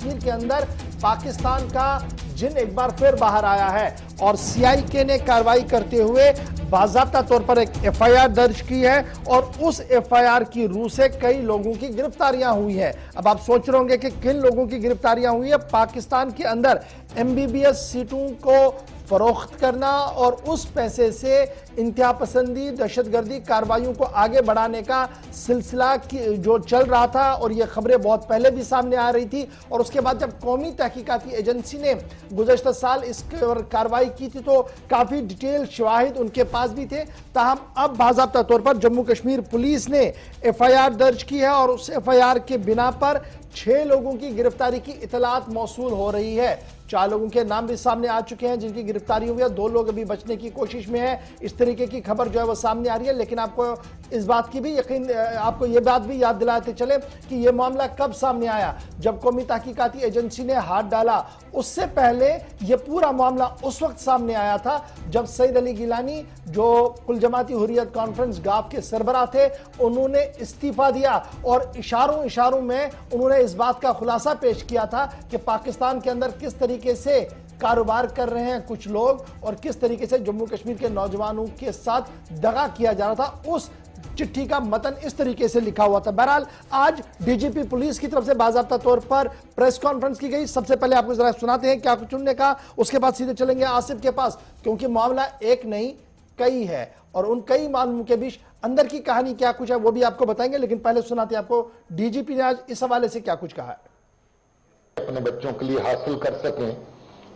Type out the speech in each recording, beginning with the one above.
कश्मीर के अंदर पाकिस्तान का जिन एक बार फिर बाहर आया है और सीआईके ने कार्रवाई करते हुए बाकायदा तौर पर एक एफआईआर दर्ज की है और उस एफआईआर की रूह से कई लोगों की गिरफ्तारियां हुई हैं। अब आप सोच रहे होंगे कि किन लोगों की गिरफ्तारियां हुई है। पाकिस्तान के अंदर एमबीबीएस सीटों को फरोख्त करना और उस पैसे से इंतहा पसंदी दहशतगर्दी कार्रवाइयों को आगे बढ़ाने का सिलसिला जो चल रहा था और ये खबरें बहुत पहले भी सामने आ रही थी। और उसके बाद जब कौमी तहकीकाती एजेंसी ने गुज़श्ता साल इस पर कार्रवाई की थी तो काफ़ी डिटेल शवाहिद उनके पास भी थे। ताहम अब बाकायदा तौर पर जम्मू कश्मीर पुलिस ने एफआईआर दर्ज की है और उस एफआईआर के बिना पर 6 लोगों की गिरफ्तारी की इतलात मौसूल हो रही है। 4 लोगों के नाम भी सामने आ चुके हैं जिनकी गिरफ्तारी हुई है। 2 लोग अभी बचने की कोशिश में है। इस तरीके की खबर जो है वो सामने आ रही है। लेकिन आपको इस बात की भी यकीन, आपको ये बात भी याद दिलाते चले कि ये मामला कब सामने आया, जब कौमी तहकीकाती एजेंसी ने हाथ डाला। उससे पहले ये पूरा मामला उस वक्त सामने आया था जब सईद अली गिलानी, जो कुल जमाती हुर्रियत कॉन्फ्रेंस गाफ के सरबराह थे, उन्होंने इस्तीफा दिया और इशारों में उन्होंने इस बात का खुलासा पेश किया था कि पाकिस्तान के अंदर किस तरीके से कारोबार कर रहे हैं कुछ लोग और किस तरीके से जम्मू कश्मीर के नौजवानों के साथ दगा किया जा रहा था। उस चिट्ठी का मतन इस तरीके से लिखा हुआ था। बहरहाल आज डीजीपी पुलिस की तरफ से बाकायदा तौर पर प्रेस कॉन्फ्रेंस की गई। सबसे पहले आपको जरा सुनाते हैं क्या कुछ उन्होंने कहा, उसके बाद सीधे चलेंगे आसिफ के पास, क्योंकि मामला एक नहीं कई है और उन कई मामलों के बीच अंदर की कहानी क्या कुछ है वो भी आपको बताएंगे। लेकिन पहले सुनाते हैं आपको डीजीपी ने आज इस हवाले से क्या कुछ कहा है। अपने बच्चों के लिए हासिल कर सकें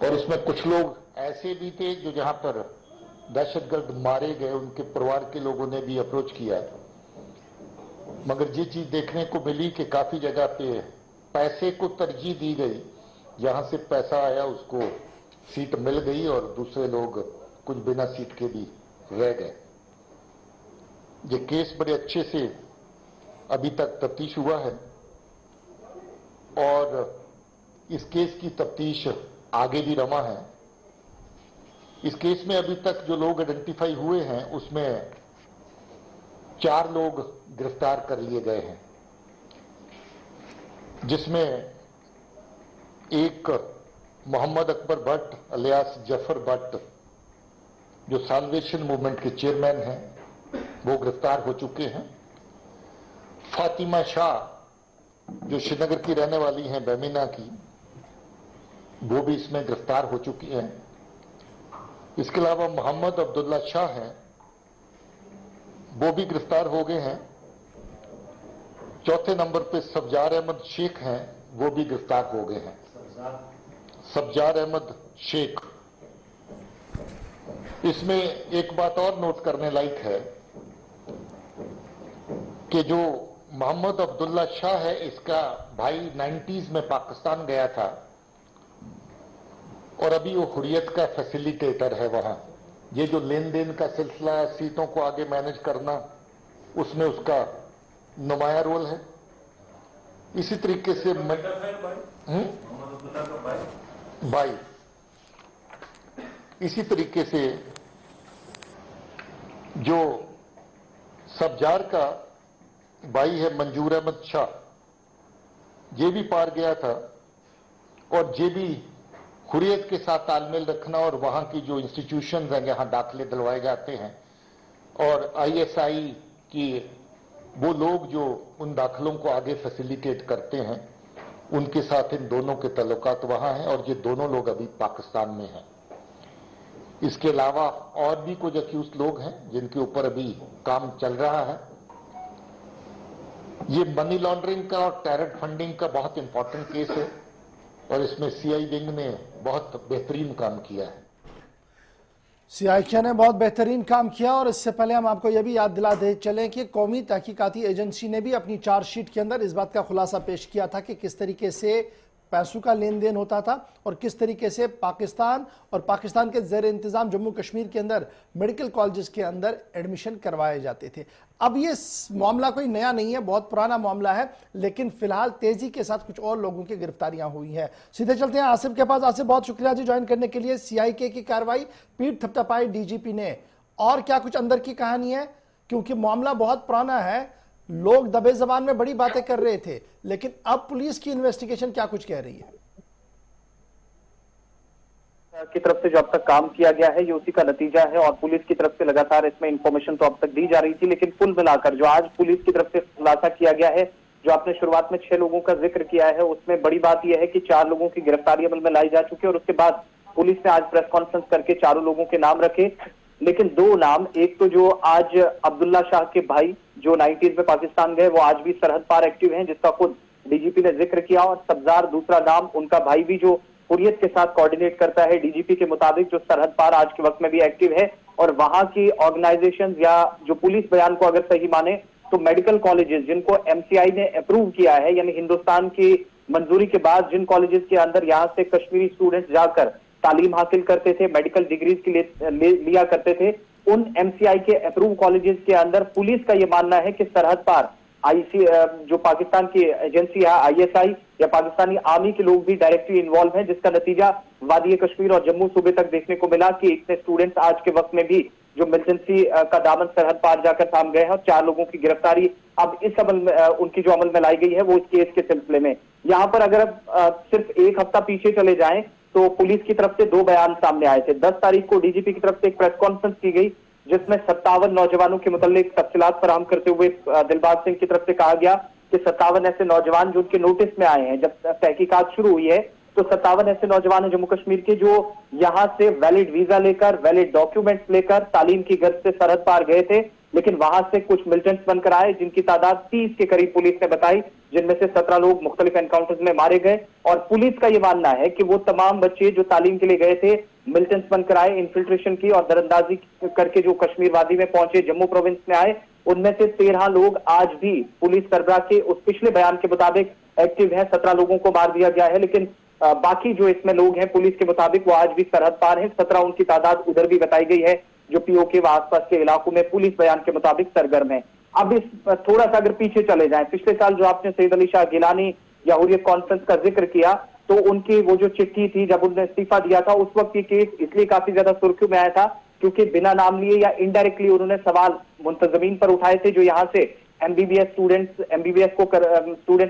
और इसमें कुछ लोग ऐसे भी थे जो जहां पर दहशतगर्द मारे गए उनके परिवार के लोगों ने भी अप्रोच किया, मगर ये चीज देखने को मिली कि काफी जगह पे पैसे को तरजीह दी गई। जहां से पैसा आया उसको सीट मिल गई और दूसरे लोग कुछ बिना सीट के भी रह गए। ये केस बड़े अच्छे से अभी तक तफ्तीश हुआ है और इस केस की तफ्तीश आगे भी रवा है। इस केस में अभी तक जो लोग आइडेंटिफाई हुए हैं उसमें 4 लोग गिरफ्तार कर लिए गए हैं, जिसमें एक मोहम्मद अकबर भट्ट अलियास जफर भट्ट जो साल्वेशन मूवमेंट के चेयरमैन हैं वो गिरफ्तार हो चुके हैं। फातिमा शाह जो श्रीनगर की रहने वाली हैं बेमिना की, वो भी इसमें गिरफ्तार हो चुकी हैं। इसके अलावा मोहम्मद अब्दुल्ला शाह हैं, वो भी गिरफ्तार हो गए हैं। चौथे नंबर पे सब्जार अहमद शेख हैं, वो भी गिरफ्तार हो गए हैं। सब्जार अहमद शेख। इसमें एक बात और नोट करने लायक है कि जो मोहम्मद अब्दुल्ला शाह है, इसका भाई 90s में पाकिस्तान गया था और अभी वो हुर्रियत का फैसिलिटेटर है वहां। ये जो लेन देन का सिलसिला है, सीटों को आगे मैनेज करना, उसमें उसका नुमाया रोल है। इसी तरीके से भाई इसी तरीके से जो सब्जार का भाई है मंजूर अहमद शाह, ये भी पार गया था और ये भी हुर्रियत के साथ तालमेल रखना और वहां की जो इंस्टीट्यूशंस हैं जहां दाखिले दिलवाए जाते हैं और आईएसआई की वो लोग जो उन दाखिलों को आगे फैसिलिटेट करते हैं, उनके साथ इन दोनों के ताल्लुकात वहां हैं और ये दोनों लोग अभी पाकिस्तान में हैं। इसके अलावा और भी कुछ अक्यूज लोग हैं जिनके ऊपर अभी काम चल रहा है। ये मनी लॉन्ड्रिंग का और टेरर फंडिंग का बहुत इंपॉर्टेंट केस है और इसमें सीआई विंग ने बहुत बेहतरीन काम किया है। सीआईके ने बहुत बेहतरीन काम किया और इससे पहले हम आपको यह भी याद दिला दे चलें कि कौमी तहकीकाती एजेंसी ने भी अपनी चार्जशीट के अंदर इस बात का खुलासा पेश किया था कि किस तरीके से पैसों का लेन देन होता था और किस तरीके से पाकिस्तान और पाकिस्तान के ज़ेर इंतज़ाम जम्मू कश्मीर के अंदर मेडिकल कॉलेजेस के अंदर एडमिशन करवाए जाते थे। अब ये मामला कोई नया नहीं है, बहुत पुराना मामला है, लेकिन फिलहाल तेजी के साथ कुछ और लोगों की गिरफ्तारियां हुई हैं। सीधे चलते हैं आसिफ के पास। आसिफ, बहुत शुक्रिया जी ज्वाइन करने के लिए। सीआईके की कार्रवाई, पीठ थपथपाई डीजीपी ने, और क्या कुछ अंदर की कहानी है, क्योंकि मामला बहुत पुराना है, लोग दबे जबान में बड़ी बातें कर रहे थे, लेकिन अब पुलिस की इन्वेस्टिगेशन क्या कुछ कह रही है? की तरफ से जो अब तक काम किया गया है ये उसी का नतीजा है और पुलिस की तरफ से लगातार इसमें इंफॉर्मेशन तो अब तक दी जा रही थी, लेकिन कुल मिलाकर जो आज पुलिस की तरफ से खुलासा किया गया है, जो आपने शुरुआत में 6 लोगों का जिक्र किया है, उसमें बड़ी बात यह है कि 4 लोगों की गिरफ्तारी अमल में लाई जा चुकी है और उसके बाद पुलिस ने आज प्रेस कॉन्फ्रेंस करके चारों लोगों के नाम रखे। लेकिन 2 नाम, एक तो जो आज अब्दुल्ला शाह के भाई जो 90s में पाकिस्तान गए, वो आज भी सरहद पार एक्टिव हैं, जिसका खुद डीजीपी ने जिक्र किया, और सब्जार दूसरा नाम, उनका भाई भी जो हुर्रियत के साथ कोऑर्डिनेट करता है डीजीपी के मुताबिक, जो सरहद पार आज के वक्त में भी एक्टिव है। और वहां की ऑर्गेनाइजेशन या जो पुलिस बयान को अगर सही माने तो मेडिकल कॉलेजेस जिनको एमसीआई ने अप्रूव किया है, यानी हिंदुस्तान की मंजूरी के बाद जिन कॉलेजेस के अंदर यहां से कश्मीरी स्टूडेंट्स जाकर तालीम हासिल करते थे, मेडिकल डिग्रीज के लिए लिया करते थे, उन एमसीआई के अप्रूव कॉलेजेस के अंदर पुलिस का यह मानना है कि सरहद पार जो पाकिस्तान की एजेंसी है आईएसआई या पाकिस्तानी आर्मी के लोग भी डायरेक्टली इन्वॉल्व हैं, जिसका नतीजा वादी कश्मीर और जम्मू सूबे तक देखने को मिला कि इतने स्टूडेंट्स आज के वक्त में भी जो मिलिटेंसी का दामन सरहद पार जाकर थाम गए हैं, और 4 लोगों की गिरफ्तारी अब इस अमल में उनकी जो अमल में लाई गई है वो इस केस के सिलसिले में। यहाँ पर अगर सिर्फ 1 हफ्ता पीछे चले जाएं तो पुलिस की तरफ से 2 बयान सामने आए थे। 10 तारीख को डीजीपी की तरफ से एक प्रेस कॉन्फ्रेंस की गई, जिसमें 57 नौजवानों के मुतालिक तफसीलात फराहम करते हुए दिलबाग सिंह की तरफ से कहा गया कि 57 ऐसे नौजवान जो उनके नोटिस में आए हैं, जब तहकीकात शुरू हुई है तो 57 ऐसे नौजवान हैं जम्मू कश्मीर के जो यहां से वैलिड वीजा लेकर, वैलिड डॉक्यूमेंट्स लेकर तालीम की गर्ज से सरहद पार गए थे, लेकिन वहां से कुछ मिलिटेंट्स बनकर आए जिनकी तादाद 30 के करीब पुलिस ने बताई, जिनमें से 17 लोग मुख्तलिफ एनकाउंटर्स में मारे गए। और पुलिस का यह मानना है कि वो तमाम बच्चे जो तालीम के लिए गए थे, मिलिटेंट्स बनकर आए, इन्फिल्ट्रेशन की और दरअंदाजी करके जो कश्मीर वादी में पहुंचे, जम्मू प्रोविंस में आए, उनमें से 13 लोग आज भी पुलिस सरबराह के उस पिछले बयान के मुताबिक एक्टिव है। 17 लोगों को मार दिया गया है, लेकिन बाकी जो इसमें लोग हैं पुलिस के मुताबिक वो आज भी सरहद पार हैं। 17 उनकी तादाद उधर भी बताई गई है जो पीओके व आसपास के इलाकों में पुलिस बयान के मुताबिक सरगर्म है। अब इस थोड़ा सा अगर पीछे चले जाएं, पिछले साल जो आपने सईद अली शाह गिलानी या हुर्रियत कॉन्फ्रेंस का जिक्र किया, तो उनकी वो जो चिट्ठी थी जब उन्होंने इस्तीफा दिया था, उस वक्त ये केस इसलिए काफी ज्यादा सुर्खियों में आया था क्योंकि बिना नाम लिए या इनडायरेक्टली उन्होंने सवाल मुंतजमीन पर उठाए थे जो यहाँ से एमबीबीएस स्टूडेंट्स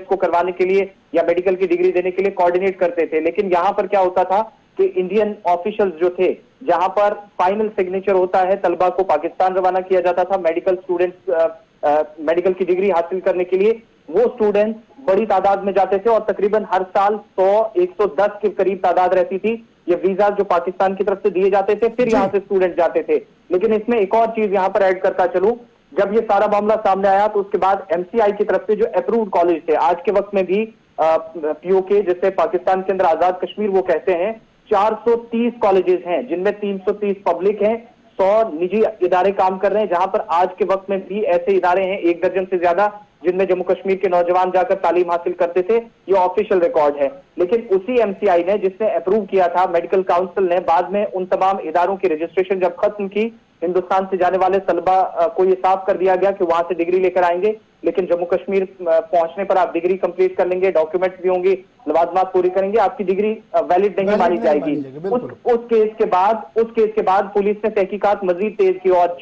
को करवाने के लिए या मेडिकल की डिग्री देने के लिए कोऑर्डिनेट करते थे। लेकिन यहाँ पर क्या होता था कि इंडियन ऑफिशियल्स जो थे, जहां पर फाइनल सिग्नेचर होता है, तलबा को पाकिस्तान रवाना किया जाता था मेडिकल स्टूडेंट्स मेडिकल की डिग्री हासिल करने के लिए, वो स्टूडेंट्स बड़ी तादाद में जाते थे और तकरीबन हर साल 100-110 के करीब तादाद रहती थी। ये वीजा जो पाकिस्तान की तरफ से दिए जाते थे, फिर यहाँ से स्टूडेंट जाते थे। लेकिन इसमें एक और चीज यहाँ पर ऐड करता चलूं, जब ये सारा मामला सामने आया तो उसके बाद एमसीआई की तरफ से जो अप्रूव्ड कॉलेज थे, आज के वक्त में भी पीओके जिसे पाकिस्तान के अंदर आजाद कश्मीर वो कहते हैं, 430 कॉलेजेस हैं जिनमें 330 पब्लिक हैं, 100 निजी इदारे काम कर रहे हैं, जहां पर आज के वक्त में भी ऐसे इदारे हैं 1 दर्जन से ज्यादा जिनमें जम्मू कश्मीर के नौजवान जाकर तालीम हासिल करते थे। ये ऑफिशियल रिकॉर्ड है। लेकिन उसी एमसीआई ने जिसने अप्रूव किया था, मेडिकल काउंसिल ने बाद में उन तमाम इदारों की रजिस्ट्रेशन जब खत्म की, हिंदुस्तान से जाने वाले तलबा को ये साफ कर दिया गया कि वहां से डिग्री लेकर आएंगे, लेकिन जम्मू कश्मीर पहुंचने पर आप डिग्री कंप्लीट कर लेंगे, डॉक्यूमेंट्स भी होंगे, लवाजमात पूरी करेंगे, आपकी डिग्री वैलिड नहीं मानी जाएगी। उस केस के बाद पुलिस ने तहकीकात मजीद तेज की और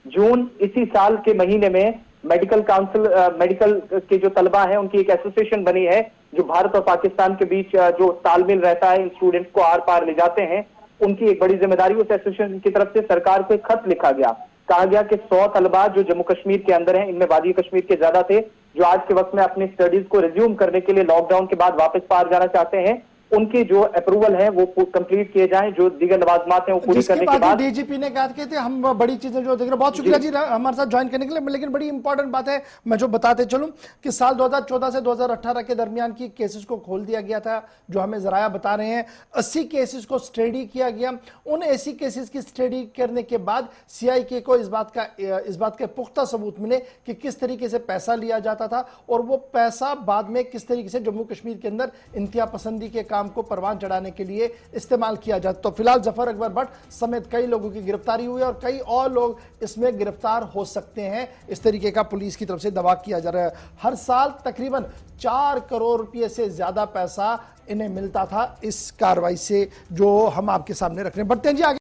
जून इसी साल के महीने में मेडिकल के जो तलबा है उनकी एक एसोसिएशन बनी है जो भारत और पाकिस्तान के बीच जो तालमेल रहता है, इन स्टूडेंट्स को आर पार ले जाते हैं, उनकी एक बड़ी जिम्मेदारी। उस एसोसिएशन की तरफ से सरकार को एक खत लिखा गया, कहा गया कि 100 तलबा जो जम्मू कश्मीर के अंदर हैं, इनमें वादी कश्मीर के ज्यादा थे, जो आज के वक्त में अपनी स्टडीज को रिज्यूम करने के लिए लॉकडाउन के बाद वापस पार जाना चाहते हैं, उनकी जो अप्रूवल है वो कंप्लीट किए जाएं, जो दीगर लवाजमात हैं वो पूरी करने के बाद डीजीपी ने कहा कि हम बड़ी चीजें जो देख रहे हैं। बहुत शुक्रिया जी हमारे साथ ज्वाइन करने के लिए। लेकिन बड़ी इंपॉर्टेंट बात है, मैं जो बताते चलूं कि साल 2014 से 2018 के दरमियान की केसेस को खोल दिया गया था, जो हमें जराया बता रहे हैं 80 केसेस को स्टडी किया गया। उन 80 केसेस की स्टडी करने के बाद सीआईके को इस बात के पुख्ता सबूत मिले कि किस तरीके से पैसा लिया जाता था और वो पैसा बाद में किस तरीके से जम्मू कश्मीर के अंदर इंतहा पसंदी के काम को परवान चढ़ाने के लिए इस्तेमाल किया जाता। तो फिलहाल जफर अकबर भट्ट समेत कई लोगों की गिरफ्तारी हुई और कई और लोग इसमें गिरफ्तार हो सकते हैं, इस तरीके का पुलिस की तरफ से दावा किया जा रहा है। हर साल तकरीबन 4 करोड़ रुपए से ज्यादा पैसा इन्हें मिलता था इस कार्रवाई से, जो हम आपके सामने रख रहे हैं। बढ़ते हैं जी आगे।